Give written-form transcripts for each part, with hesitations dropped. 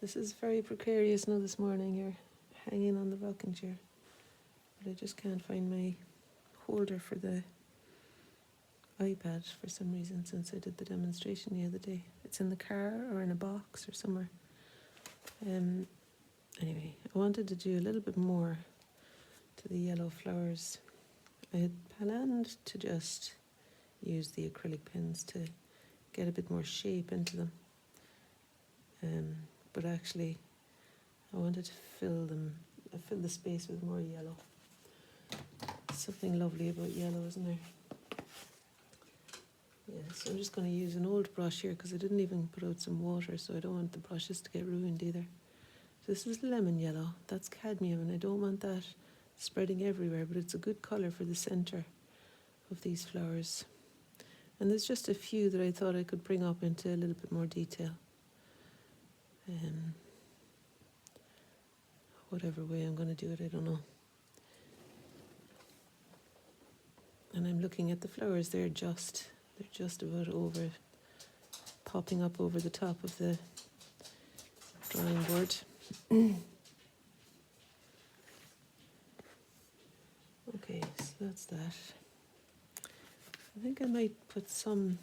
This is very precarious now this morning here, hanging on the rocking chair. But I just can't find my holder for the iPad for some reason since I did the demonstration the other day. It's in the car or in a box or somewhere. Anyway, I wanted to do a little bit more to the yellow flowers. I had planned to just use the acrylic pens to get a bit more shape into them. But actually I wanted to fill the space with more yellow. Something lovely about yellow, isn't there? Yeah, so I'm just going to use an old brush here because I didn't even put out some water, so I don't want the brushes to get ruined either. So this is lemon yellow, that's cadmium, and I don't want that spreading everywhere, but it's a good colour for the centre of these flowers. And there's just a few that I thought I could bring up into a little bit more detail. Whatever way I'm going to do it, I don't know. And I'm looking at the flowers, they're just about over, popping up over the top of the drawing board. Okay, so that's that. I think I might put some,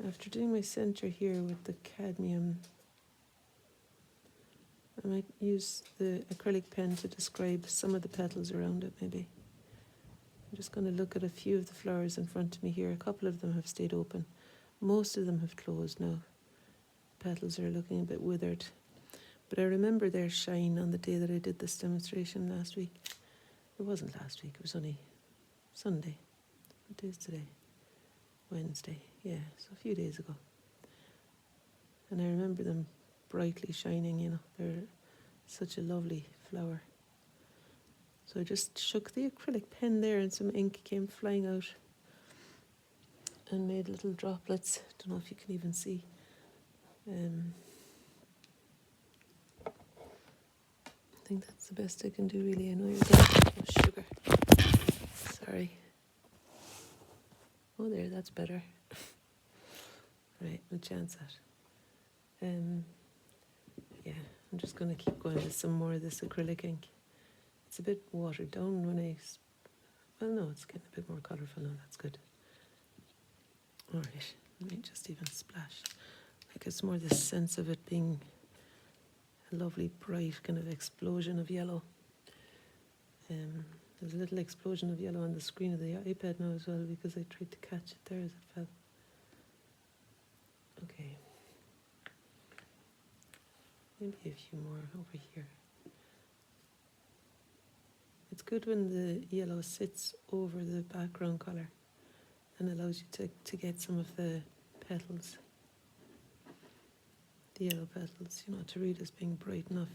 after doing my centre here with the cadmium, I might use the acrylic pen to describe some of the petals around it maybe. I'm just going to look at a few of the flowers in front of me here. A couple of them have stayed open. Most of them have closed now. Petals are looking a bit withered. But I remember their shine on the day that I did this demonstration last week. It wasn't last week, it was only Sunday. What day is today? Wednesday, yeah, so a few days ago. And I remember them brightly shining, you know, they're such a lovely flower. So I just shook the acrylic pen there and some ink came flying out and made little droplets. Don't know if you can even see. I think that's the best I can do really. I know you're getting sugar. Sorry. Oh there, that's better. Right, we'll chance that. Yeah, I'm just going to keep going with some more of this acrylic ink. It's a bit watered down when well no, it's getting a bit more colourful now, that's good. Alright, let me just even splash. Like it's more this sense of it being a lovely bright kind of explosion of yellow. There's a little explosion of yellow on the screen of the iPad now as well because I tried to catch it there as it fell. Okay. Maybe a few more over here. It's good when the yellow sits over the background colour and allows you to get some of the petals, the yellow petals, you know, to read as being bright enough.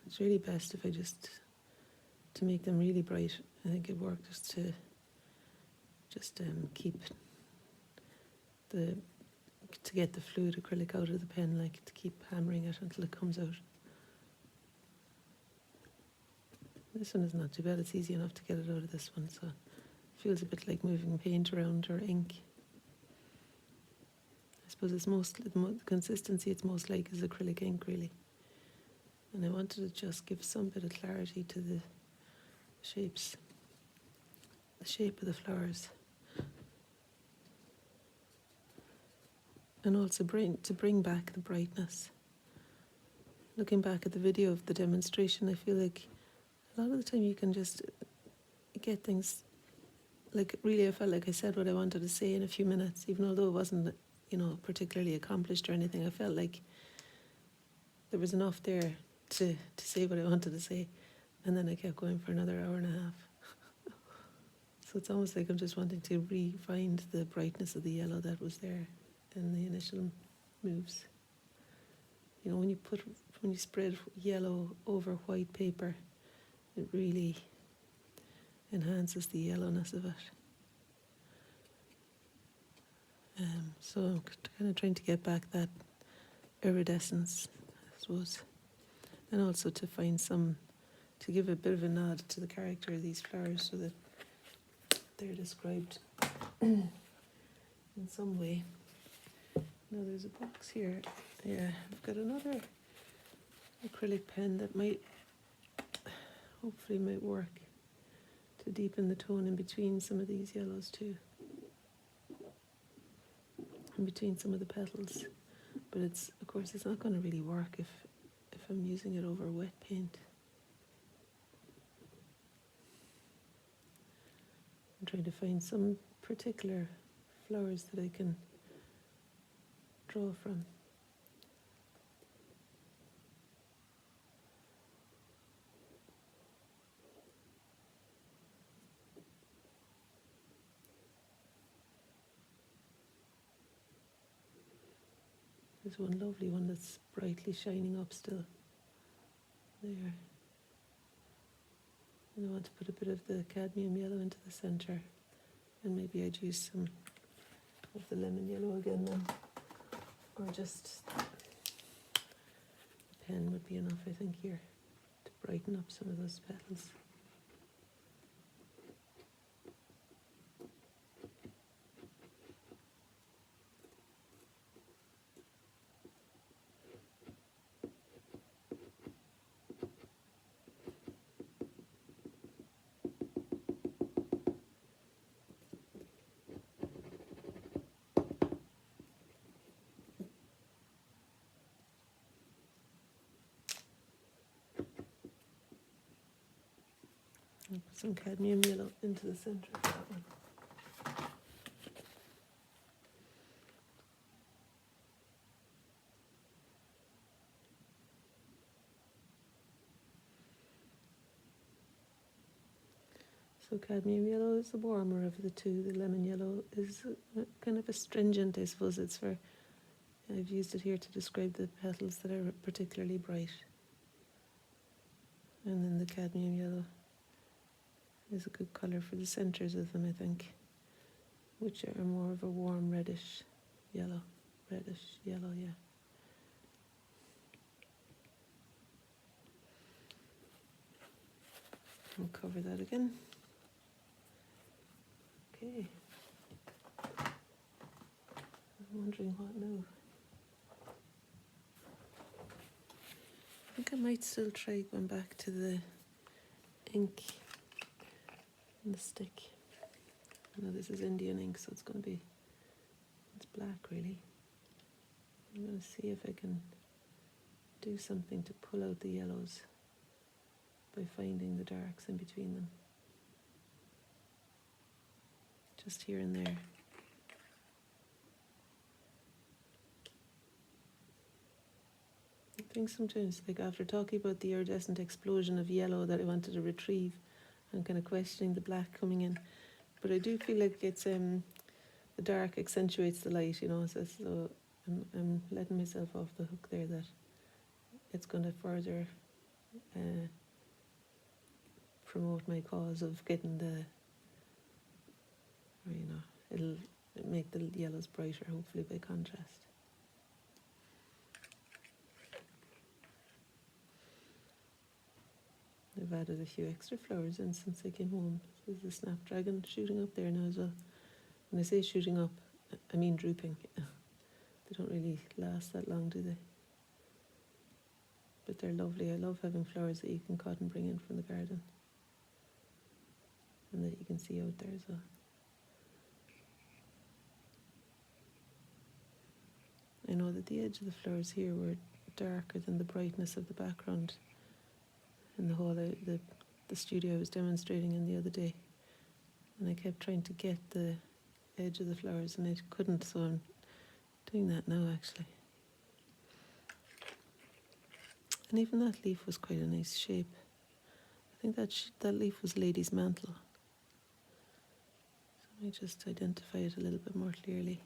It's really best if I to make them really bright, I think it works to keep to get the fluid acrylic out of the pen, like to keep hammering it until it comes out. This one is not too bad, it's easy enough to get it out of this one, so it feels a bit like moving paint around or ink. I suppose it's the consistency it's most like is acrylic ink really. And I wanted to just give some bit of clarity to the shapes, the shape of the flowers. And also to bring back the brightness. Looking back at the video of the demonstration, I feel like a lot of the time you can just get things, like really I felt like I said what I wanted to say in a few minutes, even although it wasn't, you know, particularly accomplished or anything. I felt like there was enough there to say what I wanted to say, and then I kept going for another hour and a half. So it's almost like I'm just wanting to re-find the brightness of the yellow that was there in the initial moves. You know, when you spread yellow over white paper, it really enhances the yellowness of it. So I'm kind of trying to get back that iridescence, I suppose, and also to find to give a bit of a nod to the character of these flowers so that they're described in some way. Now there's a box here. Yeah, I've got another acrylic pen that hopefully might work to deepen the tone in between some of these yellows too. In between some of the petals. But of course it's not going to really work if I'm using it over wet paint. I'm trying to find some particular flowers that I can draw from. There's one lovely one that's brightly shining up still. There. And I want to put a bit of the cadmium yellow into the centre. And maybe I'd use some of the lemon yellow again then. Or just a pen would be enough, I think, here to brighten up some of those petals. I'll put some cadmium yellow into the centre of that one. So cadmium yellow is the warmer of the two. The lemon yellow is kind of astringent, I suppose. I've used it here to describe the petals that are particularly bright. And then the cadmium yellow is a good colour for the centres of them, I think, which are more of a warm reddish yellow. Reddish yellow, yeah. I'll cover that again. Okay. I'm wondering what now. I think I might still try going back to the ink and the stick. I know this is Indian ink, so it's black really. I'm going to see if I can do something to pull out the yellows by finding the darks in between them. Just here and there. I think sometimes, like after talking about the iridescent explosion of yellow that I wanted to retrieve, I'm kind of questioning the black coming in. But I do feel like it's the dark accentuates the light, so I'm letting myself off the hook there that it's going to further promote my cause of getting it'll make the yellows brighter, hopefully by contrast. I've added a few extra flowers in since I came home. There's a snapdragon shooting up there now as well. When I say shooting up, I mean drooping. They don't really last that long, do they? But they're lovely. I love having flowers that you can cut and bring in from the garden. And that you can see out there as well. I know that the edge of the flowers here were darker than the brightness of the background in the hall, the studio I was demonstrating in the other day. And I kept trying to get the edge of the flowers and I couldn't, so I'm doing that now actually. And even that leaf was quite a nice shape. I think that leaf was Lady's Mantle. So let me just identify it a little bit more clearly.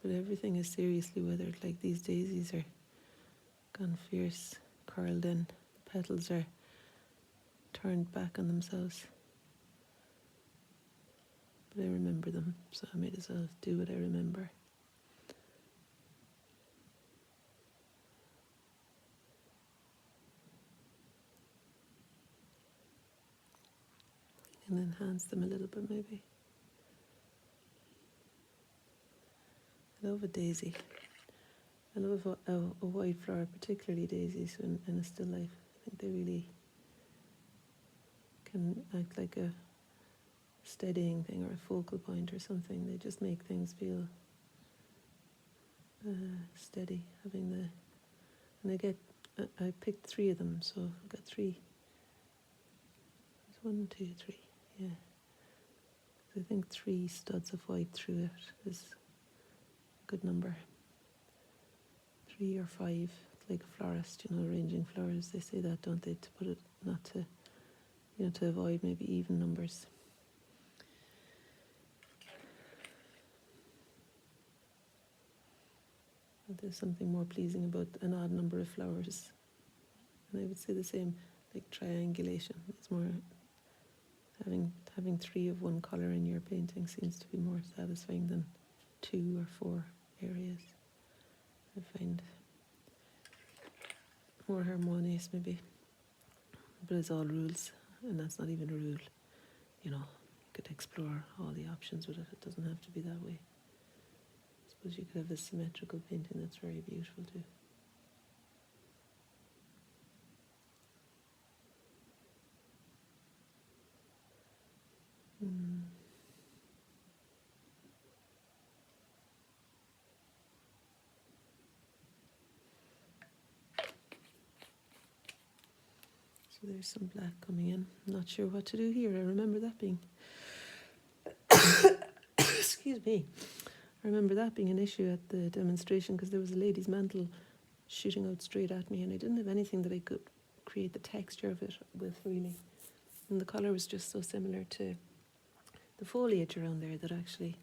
But everything is seriously weathered, like these daisies are gone fierce, curled in. The petals are turned back on themselves. But I remember them, so I might as well do what I remember. and enhance them a little bit maybe. I love a daisy. I love a white flower, particularly daisies in a still life. I think they really can act like a steadying thing or a focal point or something. They just make things feel steady. Having the, and I picked 3 of them, so I've got 3. There's 1, 2, 3. Yeah, I think 3 studs of white through it is a good number. 3 or 5, like a florist, arranging flowers. They say that, don't they, to put it, not to, to avoid maybe even numbers. But there's something more pleasing about an odd number of flowers. And I would say the same, like triangulation. It's more, having 3 of one colour in your painting seems to be more satisfying than 2 or 4 areas. I find more harmonious maybe. But it's all rules, and that's not even a rule. You could explore all the options with it. It doesn't have to be that way. I suppose you could have a symmetrical painting that's very beautiful too. So there's some black coming in. Not sure what to do here. I remember that being excuse me. I remember that being an issue at the demonstration because there was a lady's mantle shooting out straight at me, and I didn't have anything that I could create the texture of it with really. And the colour was just so similar to the foliage around there that actually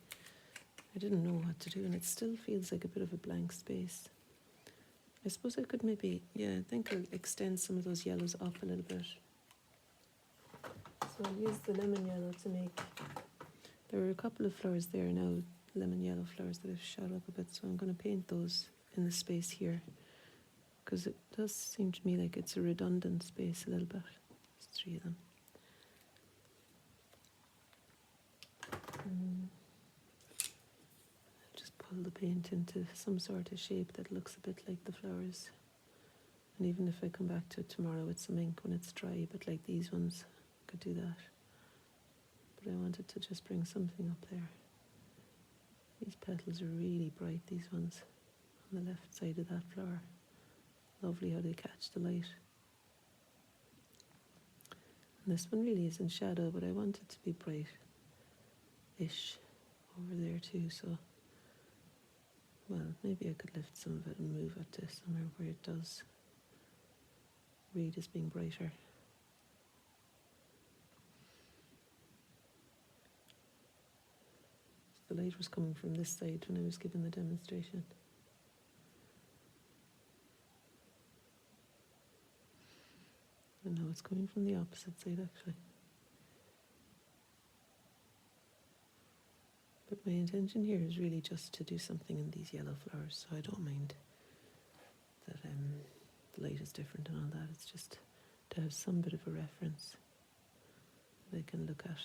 I didn't know what to do, and it still feels like a bit of a blank space. I suppose I could maybe, I think I'll extend some of those yellows up a little bit. So I'll use the lemon yellow to make, there are a couple of flowers there now, lemon yellow flowers that have shot up a bit, so I'm going to paint those in the space here, because it does seem to me like it's a redundant space a little bit. There's 3 of them. Just pull the paint into some sort of shape that looks a bit like the flowers. And even if I come back to it tomorrow with some ink when it's dry, but like these ones, I could do that. But I wanted to just bring something up there. These petals are really bright, these ones, on the left side of that flower. Lovely how they catch the light. And this one really is in shadow, but I want it to be bright-ish over there too, so, well, maybe I could lift some of it and move it to somewhere where it does read as being brighter. The light was coming from this side when I was giving the demonstration. And now it's coming from the opposite side actually. But my intention here is really just to do something in these yellow flowers, so I don't mind that the light is different and all that. It's just to have some bit of a reference that I can look at.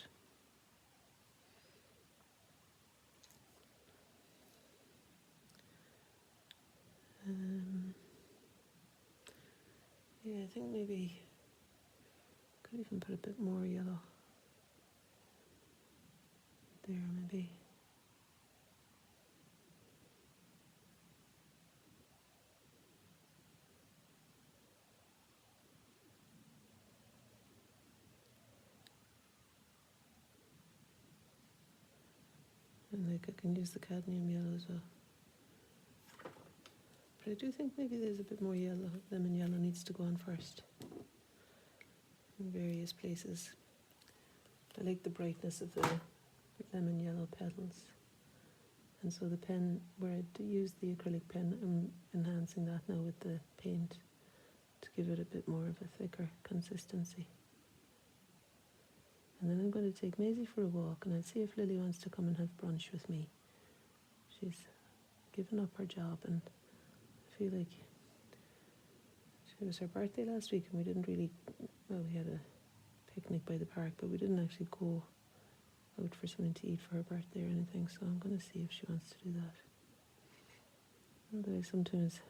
Yeah, I think maybe could even put a bit more yellow there maybe. And like I can use the cadmium yellow as well. But I do think maybe there's a bit more yellow, lemon yellow needs to go on first in various places. I like the brightness of the lemon yellow petals. And so the pen, where I do use the acrylic pen, I'm enhancing that now with the paint to give it a bit more of a thicker consistency. And then I'm going to take Maisie for a walk, and I'll see if Lily wants to come and have brunch with me. She's given up her job, and I feel like it was her birthday last week, and we didn't really, well, we had a picnic by the park, but we didn't actually go out for something to eat for her birthday or anything, so I'm going to see if she wants to do that. Although sometimes,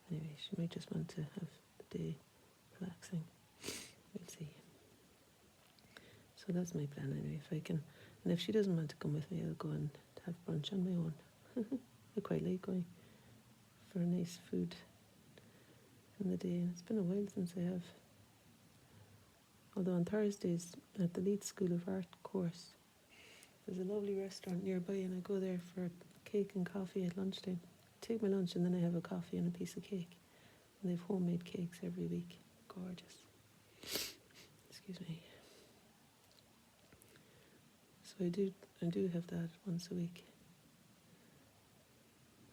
anyway, she might just want to have the day relaxing. We'll see. So that's my plan anyway, if I can. And if she doesn't want to come with me, I'll go and have brunch on my own. I quite like going for nice food in the day, and it's been a while since I have. Although on Thursdays at the Leeds School of Art course, there's a lovely restaurant nearby, and I go there for cake and coffee at lunchtime. I take my lunch and then I have a coffee and a piece of cake. And they've homemade cakes every week. Gorgeous. Excuse me. So I do have that once a week.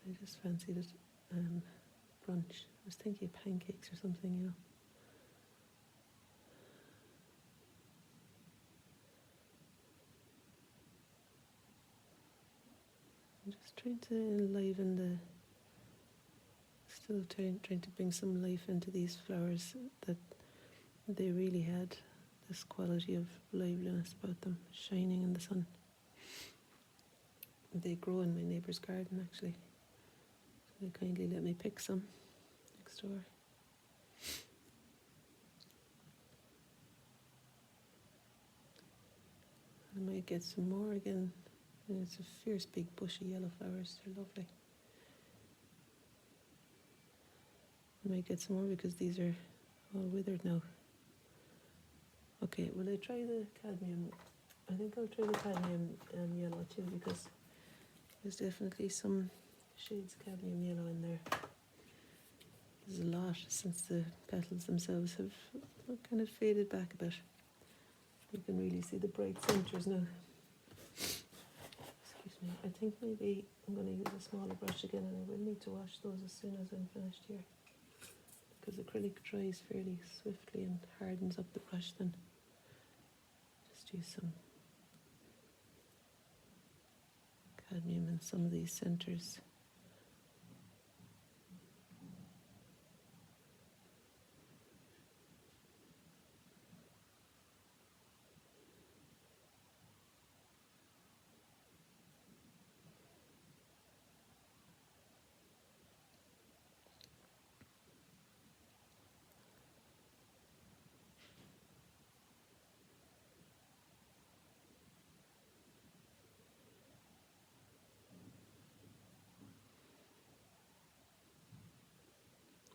I just fancied it brunch. I was thinking of pancakes or something, you know. I'm just trying to enliven still trying to bring some life into these flowers, that they really had this quality of liveliness about them, shining in the sun. They grow in my neighbour's garden actually. So they kindly let me pick some next door. I might get some more again. And it's a fierce big bushy yellow flowers, they're lovely. I might get some more because these are all withered now. Okay, will I try the cadmium? I think I'll try the cadmium yellow too, because there's definitely some shades of cadmium yellow in there. There's a lot since the petals themselves have kind of faded back a bit. You can really see the bright centres now. Excuse me. I think maybe I'm going to use a smaller brush again, and I will need to wash those as soon as I'm finished here, because acrylic dries fairly swiftly and hardens up the brush then. Just use some cadmium in some of these centres.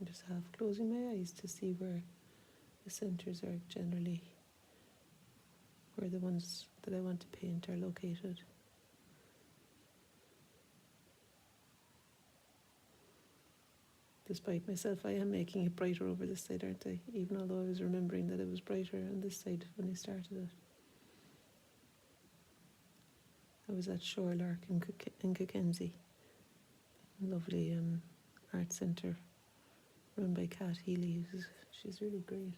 I'm just half closing my eyes to see where the centres are generally, where the ones that I want to paint are located. Despite myself, I am making it brighter over this side, aren't I? Even although I was remembering that it was brighter on this side when I started it. I was at Shorelark in Cockenzie, a lovely art centre run by Kat Healy. She's really great.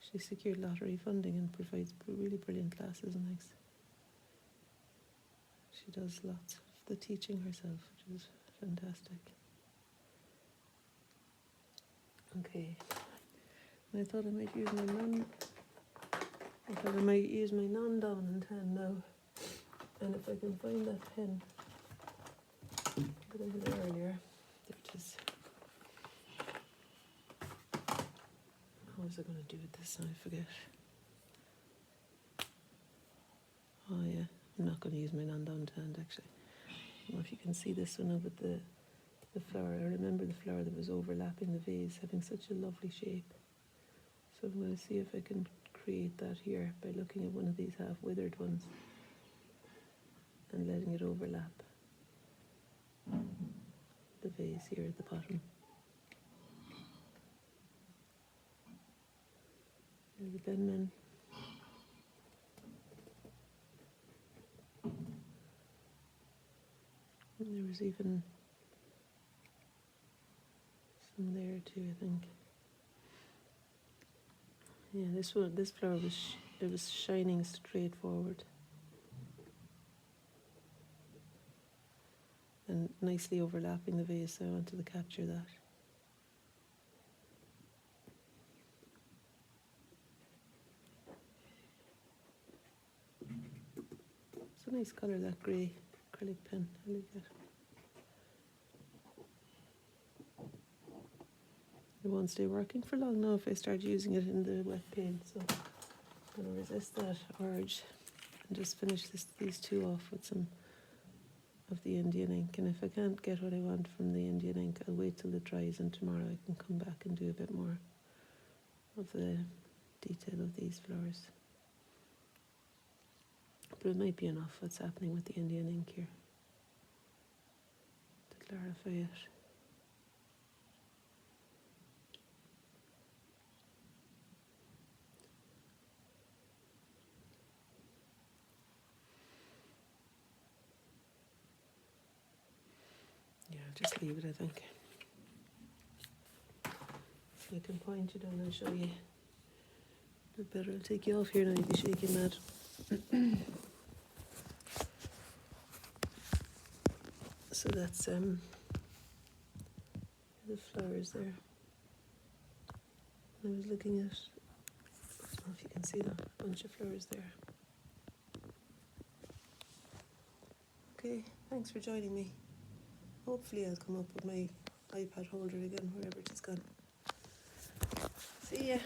She secured lottery funding and provides really brilliant classes and things. She does lots of the teaching herself, which is fantastic. Okay, and I thought I might use my non-down and tan now. And if I can find that pen that I had earlier, there it is. How was I going to do with this? I forget. Oh yeah, I'm not going to use my non-down hand actually. I don't know if you can see this one with the flower. I remember the flower that was overlapping the vase having such a lovely shape. So I'm going to see if I can create that here by looking at one of these half withered ones and letting it overlap the vase here at the bottom. There's the Benman. And there was even some there too, I think. Yeah, this flower was shining straight forward and nicely overlapping the vase, so I wanted to capture that. nice colour, that grey acrylic pen. I like that. It won't stay working for long now if I start using it in the wet paint, so I'm going to resist that urge and just finish these two off with some of the Indian ink. And if I can't get what I want from the Indian ink, I'll wait till it dries, and tomorrow I can come back and do a bit more of the detail of these flowers. But it might be enough what's happening with the Indian ink here to clarify it. Yeah, I'll just leave it, I think. I can point you down and show you a bit better. I'll take you off here now, you'll be shaking mad. So that's the flowers there. I was looking at, I don't know if you can see that, bunch of flowers there. Okay, thanks for joining me. Hopefully I'll come up with my iPad holder again, wherever it has gone. See ya.